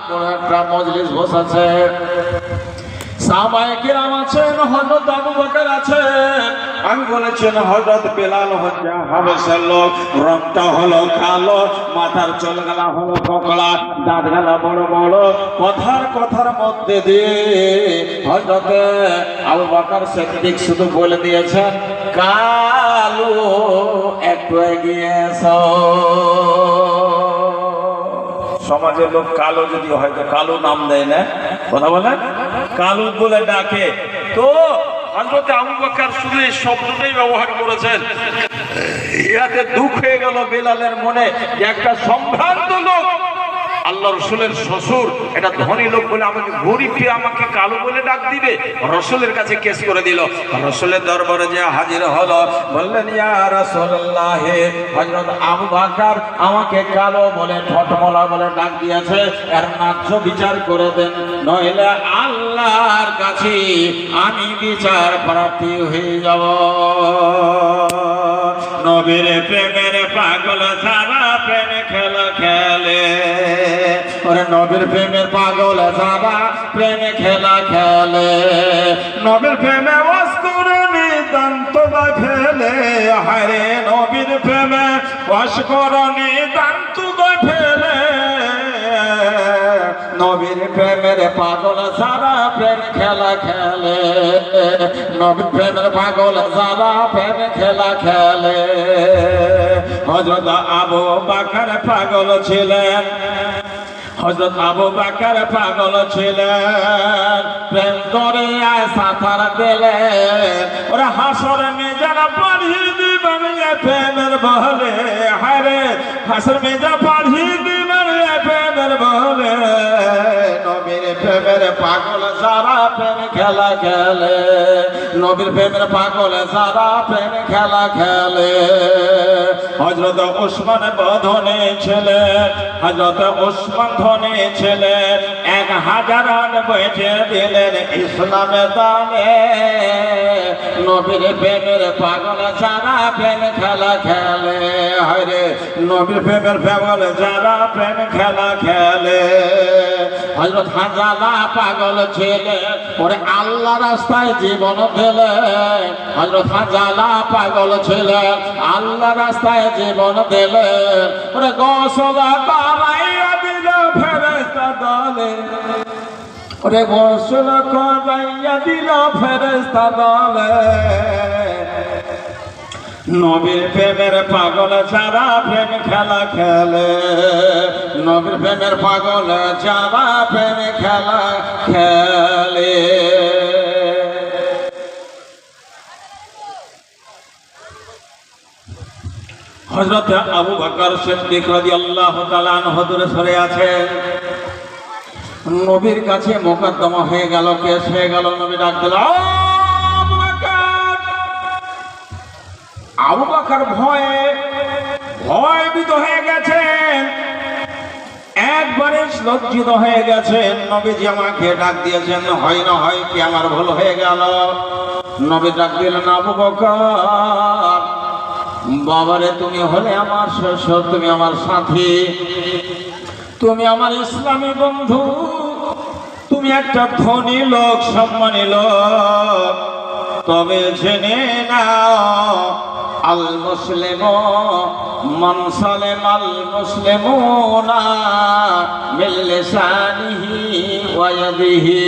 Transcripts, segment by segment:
বড় একটা মজলিস বসেছে, সাহাবায়ে কিরাম আছেন, হযরত আবু বকর আছেন। আমি বলেছেন হযরত বেলাল হচ্ছে হাবেশের লোক, রংটা হলো কালো, মাথার চুলগুলা হলো কোকড়া, দাঁতগুলা বড় বড়। কথার মধ্যে দিয়ে হযরত আবু বকর সিদ্দিক শুধু বলে দিয়েছেন, কালো একটু এগিয়ে এসো। সমাজের লোক কালো যদি হয় তো কালো নাম দেয় না, কথা বলেন, কালো বলে ডাকে। তো হযরত আবু বকর শুধু এই শব্দটাই ব্যবহার করেছেন। ইয়াতে দুঃখ হয়ে গেল বেলালের মনে যে একটা সম্ভ্রান্ত লোক, আল্লাহ রসুলের শ্বশুর, এটা ধনী লোক বলে আমাকে গরিবকে আমাকে কালো বলে ডাক দিবে। রসুলের কাছে কেস করে দিল। রসুলের দরবারে যে হাজির হলো, বললেন ইয়া রাসূলুল্লাহ, হযরত আবু বকর আমাকে কালো বলে ঠটমলা বলে ডাক দিয়েছে, এর ন্যায্য বিচার করে দেন, নইলে আল্লাহর কাছে আমি বিচার প্রার্থী হয়ে যাব। নবীর প্রেমের পাগল সারা প্রেমে খেলা খেলে, ওরে নবীর প্রেমের পাগল সারা প্রেমে খেলা খেলে, নবীর প্রেমে অস্করণী দান্ত ফেলে, হারে নবীর প্রেমে অস্করণী দান্ত ফেলে, নবীর প্রেমের পাগল সারা প্রেম খেলা খেলে, নবীর প্রেমের পাগল সারা প্রেম খেলা খেলে। হযরত আবু বকর পাগল ছিলেন, হযরত আবু বকর পাগল ছিলেন, প্রেম করে সাঁতার দিলে ওরা হাসর মেজারা পাড়ি দিবেন প্রেমের বলে, হারে হাসর মেজা পাড়ি দিবেন প্রেমের বলে, নবীর প্রেমের পাগল সারা প্রেম খেলা খেলে, নবীর প্রেমের পাগল সারা প্রেম খেলা খেলে। হযরত ওসমান ধনী ছিলেন, হযরত ওসমান ধনী ছিলেন, 1000 রান বেঁচে দিলেন ইসলামের দানে, নবীর প্রেমের পাগল সারা প্রেম খেলা খেলে, হরে নবীর প্রেমের পাগল সারা প্রেম খেলা খেলে। হযরত হানজালা পাগল ছিলেন, ওরে আল্লাহ রাস্তায় জীবন দিলেন, হযরত হানজালা পাগল ছিলেন, আল্লাহ রাস্তায় জীবন দিলেন, ওরে গোসল করাইয়া দিল ফেরেশতা দলে, ওরে গোসল করাইয়া দিল ফেরেশতা দলে, নবীর প্রেমের পাগল সারা প্রেম খেলা খেলে, নবীর প্রেমের পাগল সারা প্রেম খেলা খেলে। হযরত আবু বকর সিদ্দিক রাদিয়াল্লাহু তাআলা আনহু দূরে সরে আছেন, নবীর কাছে মোকদ্দমা হয়ে গেল, কেস হয়ে গেল। নবী ডাক দিল, আবু বকর। আবু বকর ভয়ভীত হয়ে গেছেন, একবারে লজ্জিত হয়ে গেছেন। নবীজি আমাকে ডাক দিয়েছেন, হয় না হয় কি আমার ভুল হয়ে গেল। নবী ডাক দিলেন, আবু বকর বাবারে, তুমি হলে আমার শ্বশুর, তুমি আমার সাথী, তুমি আমার ইসলামী বন্ধু, তুমি একটা ধনী লোক, সম্মানী লোক, তবে জেনে নাও আল মুসলিম মান সালামাল মুসলিমুনা মিন লিসানিহি ওয়া ইয়াদিহি।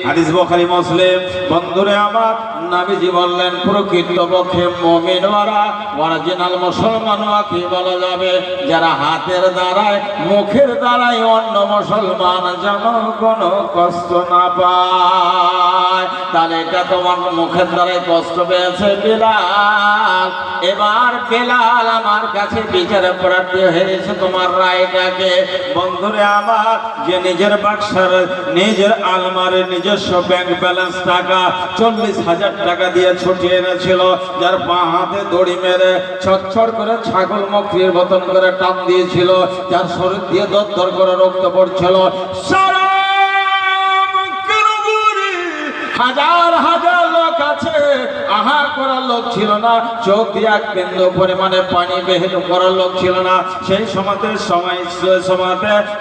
হাদিস বুখারী মুসলিম। বন্ধুরে আমার, নবীজি বললেন প্রকৃতপক্ষে মুমিনরা অরিজিনাল মুসলমান কি বলা যাবে, যারা হাতের দ্বারায় মুখের দ্বারাই অন্য মুসলমান যেন কোনো কষ্ট না পায়। তাহলে এটা তোমার মুখের দ্বারাই কষ্ট পেয়েছে বেলাল, এবার বেলাল আমার কাছে বিচারে প্রার্থী হয়েছে, তোমার রায়টাকে। বন্ধুরে আমার, যে নিজের বাক্সার নিজের আলমারে নিজস্ব ব্যাংক ব্যালেন্স টাকা 40,000 টাকা দিয়ে ছুটিয়ে এনেছিল, যার বাঁ হাতে দড়ি মেরে ছটছট করে ছাগল মকরির মতন করে টান দিয়েছিল, যার শরীর দিয়ে দরদর করে রক্ত পড়ছিল, হাজার হাজার লোক লোক আছে, আহার করার লোক ছিল না, চোখ দিয়ে এক বিন্দু পরিমাণে পানি বের করার লোক ছিল না। সেই সময়তে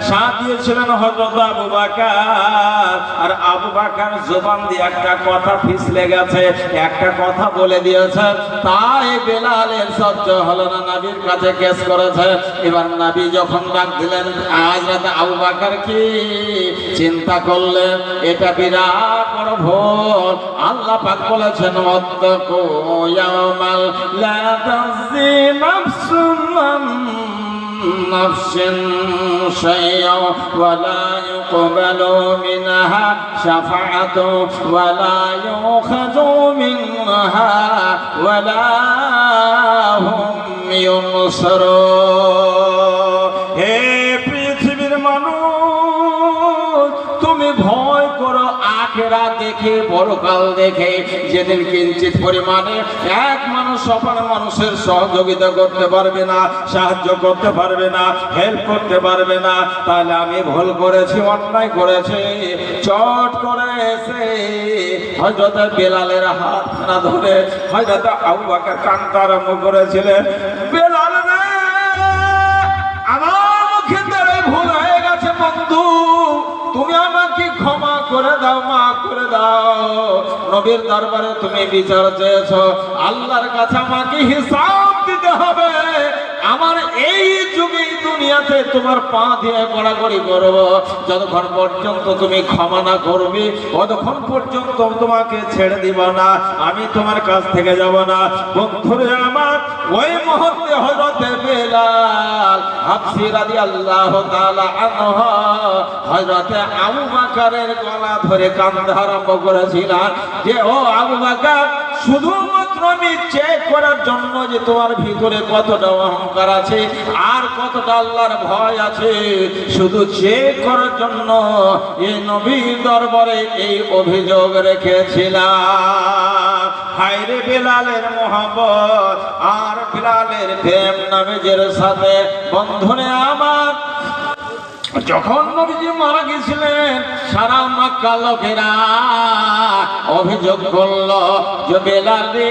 সাথ দিয়েছিলেন হযরত আবু বকর। আর আবু বকর জবান দিয়ে একটা কথা পিছলে গেছে, একটা কথা বলে দিয়েছে, তাই বেলালের সহ্য হলো না, নবীর কাছে কেস করেছে। এবার নবী যখন ডাক দিলেন, আজ রাতে আবু বকর কি চিন্তা করলেন, এটা বিরাট বড় ভুল। আল্লাহ পাক বলেছেন, ওয়াত্তাকু ইয়াওমাল লা তাজি নাফসুন নাফসিন শাইআ ওয়া লা ইউকবালু মিনহা শাফাআতু ওয়া লা ইউখাযু মিনহা ওয়া লা হুম ইউনসারুন। হে পৃথিবীর মানুষ, তুমি ভয় করো আখিরাত দেখে, পরকাল দেখে, যেদিন কিঞ্চিত পরিমাণে এক মানুষ অপর মানুষের সহযোগিতা করতে পারবে না, সাহায্য করতে পারবে না, হেল্প করতে পারবে না, তাহলে আমি ভুল করেছি, অন্যায় করেছি। চট করে এসে হযরত বেলালের হাত না ধরে হযরত আবু বকর কাঁদতে আরম্ভ করেছিলেন, বেলাল রে, আমার মুখে দ্বারা ভুল হয়ে গেছে বন্ধু, তুমি আমাকে ক্ষমা করে দাও, মাফ করে দাও। নবীর দরবারে তুমি বিচার চেয়েছো, আল্লাহর কাছে আমাকে হিসাব দিতে হবে। আমার এই যুগে দুনিয়াতে তোমার পা দিয়ে গড়াগড়ি করব, যতক্ষণ পর্যন্ত তুমি ক্ষমা না করবে ততক্ষণ পর্যন্ত তোমাকে ছেড়ে দিব না, আমি তোমার কাছ থেকে যাব না। বন্ধুরে আমার, ওই মুহূর্তে হযরত বেলাল হাবশী রাদিয়াল্লাহু তাআলা আনহু হযরত আবু বকরের গলা ধরে কাঁদতে আরম্ভ করেছিলেন যে, ও আবু বকর, শুধুমাত্র আমি চেক করার জন্য যে তোমার ভিতরে কতটা অহংকার আছে আর কতটা আল্লাহর ভয় আছে, শুধু চেক করার জন্য এই নবীর দরবারে এই অভিযোগ রেখেছিলাম। হায়রে বেলালের মহব্বত আর বেলালের প্রেম নবীজির সাথে। বন্ধুরে আমার, যখন নবীজি মারা গেছিলেন, সারা মক্কা লোকেরা অভিযোগ করলো যে, বেলাল রে,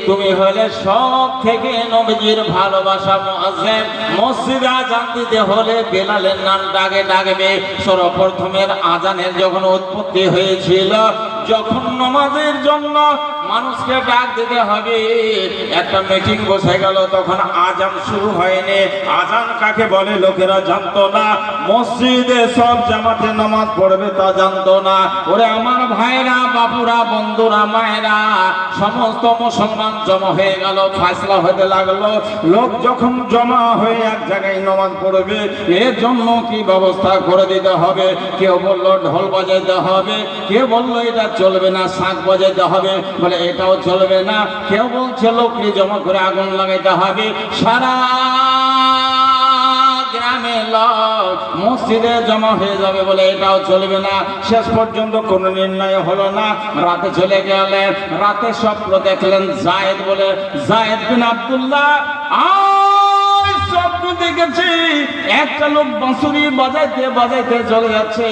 তুমি হলে সব থেকে নবীজির ভালোবাসা মুয়াজ্জিন, মসজিদে আযান দিতে হলে বেলালের নাম ডাকে ডাকবে। সর্বপ্রথমের আযানের যখন উৎপত্তি হয়েছিল, যখন নামাজের জন্য মানুষকে ডাক দিতে হবে, একটা মিটিং বসে গেল, তখন আযান শুরু হয়নি। আযান কাকে বলে লোকেরা জানতো না, মসজিদে সব জামাতে নামাজ পড়বে তা জানতো না। ওরে আমার ভাইরা, বাপুরা, বন্ধুরা, মায়েরা, সমস্ত মুসলমান জমা হয়ে গেল, ফয়সালা হতে লাগলো। লোক যখন জমা হয়ে এক জায়গায় নামাজ পড়বে, এর জন্য কি ব্যবস্থা করে দিতে হবে। কেউ বললো ঢোল বাজাইতে হবে, কেউ বললো এটা চলবে না, শাঁখ বাজাইতে হবে, বলে এটাও চলবে না। কেউ বলছে লোককে জমা করে আগুন লাগাইতে হবে। সারা গ্রামে লোক মসজিদে জমা হয়ে যাবে, বলে এটাও চলবে না। শেষ পর্যন্ত কোনো নির্ণয় হলো না। রাতে চলে গেলেন, রাতে স্বপ্ন দেখলেন যায়েদ বলে, যায়েদ বিন আব্দুল্লাহ, স্বপ্ন দেখেছি একটা লোক বাঁশুরি বাজাইতে বাজাইতে চলে যাচ্ছে।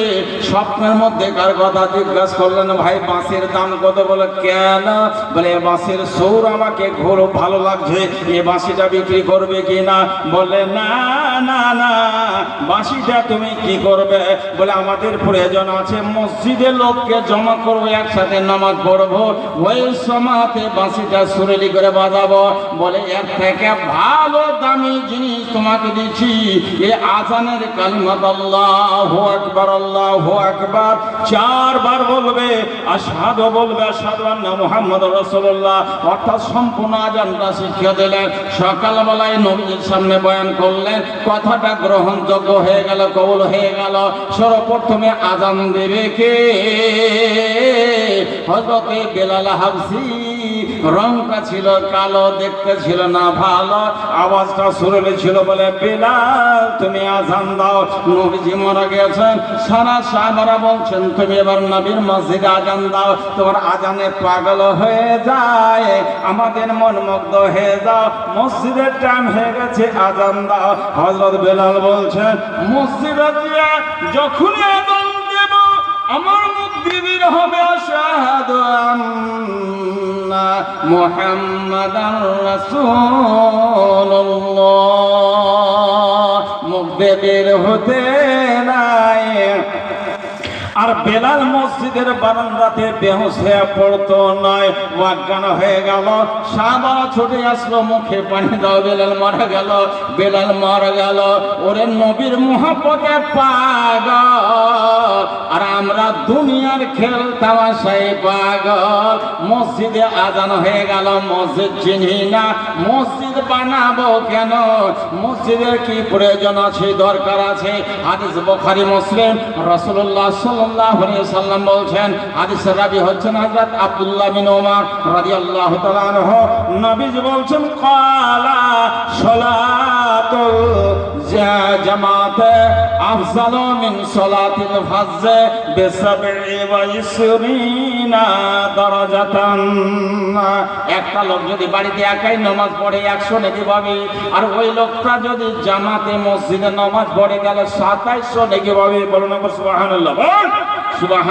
স্বপ্নের মধ্যে কার কথা জিজ্ঞাসা করলেন, ভাই বাঁশির দাম কত? বলে কেন? বলে বাঁশির সুর আমাকে খুব ভালো লাগছে, এ বাঁশিটা বিক্রি করবে কি না? বলে না না না, বাঁশিটা তুমি কি করবে? বলে আমাদের প্রয়োজন আছে, মসজিদে লোককে জমা করবো, একসাথে নামাজ পড়বো, ওই সময়তে বাঁশিটা সুরেলি করে বাজাবো। বলে এর থেকে ভালো দামি জিনিস তোমাকে দিচ্ছি, এই আযানের কালিমাত আল্লাহু আকবার, আল্লাহু আকবার 4 বার বলবে, আশহাদু বলবে, আশহাদু আন্না মুহাম্মাদুর রাসূলুল্লাহ, অর্থাৎ সম্পূর্ণ আযানটা শিখিয়ে দিলেন। সকালবেলায় নবীর সামনে বয়ান করলেন, কথাটা গ্রহণযোগ্য হয়ে গেল, কবুল হয়ে গেল। সর্বপ্রথমে আযান দেবে কে? হযরত বেলাল হাবশী। রংটা ছিল কালো, দেখতে ছিল না ভালো, আওয়াজটা সুরেলি ছিল। বলে বেলাল তুমি আযান দাও। নবীজি মারা গেছেন, সারা সাহাবারা বলছেন তুমি এবার নবীর মসজিদে আযান দাও। তোমার আযানে পাগল হয়ে যায়, আমাদের মন মুগ্ধ হয়ে যাও, মসজিদের টাইম হয়ে গেছে, আযান দাও। হযরত বেলাল বলছেন, মসজিদে যখনই আযান দেব আমার মুখ দিবির হবে আশহাদু আন্না মুহাম্মাদান রাসূলুল্লাহ, মুখ বের হতে নাই। আর বেলাল মসজিদের বারান্দাতে বেহুশ হয়ে পড়তো নয়, অজ্ঞান হয়ে গেল। সাহাবারা ছুটে আসলো, মুখে পানি দাও, বেলাল মারা গেল, বেলাল মারা গেল। ওরে নবীর মুহাব্বতে পাগল, আর আমরা দুনিয়ার খেল তামাশায় পাগল। মসজিদে আজান হয়ে গেল, মসজিদ চিনি না, মসজিদ বানাবো কেন? মসজিদের কি প্রয়োজন আছে, দরকার আছে? হাদিস বুখারী মুসলিম। রাসূলুল্লাহ সাল্লাল্লাহু আলাইহি সাল্লাম বলছেন, হাদিসের রাবী হচ্ছেন হযরত আব্দুল্লাহ বিন ওমর রাদিয়াল্লাহু তাআলা আনহু। নবীজি বলছেন, ক্বালা সালাতুল জামাতে আফজালু মিন সালাতিল ফাজর বিসাবঈ ওয়া ইসরিনা দারাজাতান। একটা লোক যদি বাড়িতে একাই নামাজ পড়ে 100 নেকি পাবে, আর ওই লোকটা যদি জামাতে মসজিদে নামাজ পড়ে গেলে 2700 নেকি পাবে। বলুন সুবহানাল্লাহ। সুবহান